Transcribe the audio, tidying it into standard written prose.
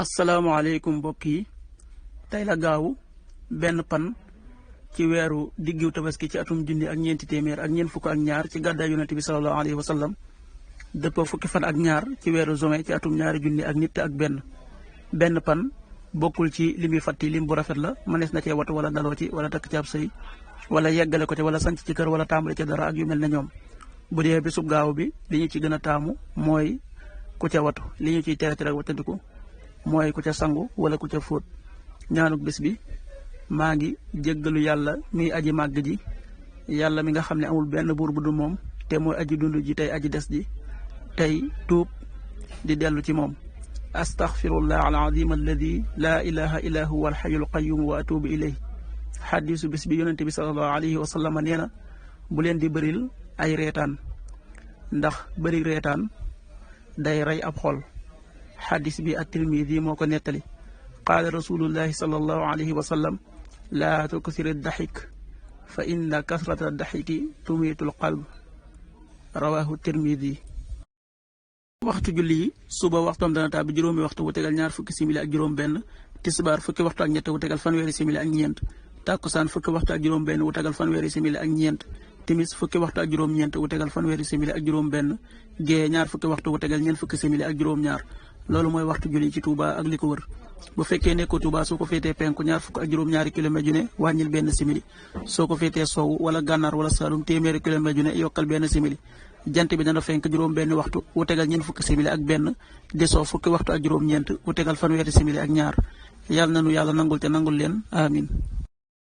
asalaamaaleykum mbokk yi tey la gaawu benn pan ci weeru diggiw tabaski ci atum junni ak ñeenti téeméer ak ñeent fukk ak ñaar ci gàddaay yonent bi sallallahu alayhi wa sallam dëppoo fukki fan ak ñaar ci weeru juin ci atum ñaari junni ak nit ak benn pan bokkul ci li muy fàtti lim bu rafet la mënees na cee watu wala daloo ci wala takk ci ab sëy wala yeggale ko ci wala sanc ci kër wala tàmbali ci dara ak yu mel ne ñoom bu dee bisub gaaw bi li ñu ci gën a taamu mooy ku ca watu li ñu ciy tere rek wattandiku mooy ku ca sangu wala ku ca fóot ñaanuk bés bi maa ngi jéggalu yàlla miy aji màgg ji yàlla mi nga xam ne amul benn buur bu dul moom te mooy aji dund ji tey aji des ji tey tuub di dellu ci moom astaghfirullah alazim alladi laa ilaha illa huwa alxayul qayum wa atubu ilayh xadisu bés bi yonente bi salallahu alayhi wa sallam nee na bu leen di bëril ay reetaan ndax bëri reetaan day rey ab xol xadis bi at-Tirmidi moo ko nettali qaala rasulullahi sallallahu alayhi wa sallam laa tuksiri daxik fa inna kasrata daxiki tumiitul qalb rawahu Tirmidi. waxtu julli yi suba waxtoom dana tàbbi juróomi waxtu wu tegal ñaar fukki simili ak juróom benn tisbaar fukki waxtu ak ñett wu tegal fanweeri simili ak ñeent tàkkusaan fukki waxtu ak juróom benn wu tegal fanweeri simili ak ñeent timis fukki waxtu ak juróom ñeent wu tegal fanweeri simili ak juróom benn gée ñaar fukki waxtu wu tegal ñeent fukki simili ak juróom ñaar loolu mooy waxtu julli ci Touba ak li ko wër bu fekkee nekkoo Touba soo ko féetee penku ñaar fukk ak juróom-ñaari kilomètre ju ne wàññil benn simili soo ko féetee soowu wala gànnaar wala Saalum téeméeri kilomètre ju ne yokkal benn simili jant bi dana fenk juróom benn waxtu wu tegal ñeent fukki simili ak benn di soo fukki waxtu ak juróom-ñeent wu tegal fanweeri simili ak ñaar yàlla nanu yàlla nangul te nangul leen amin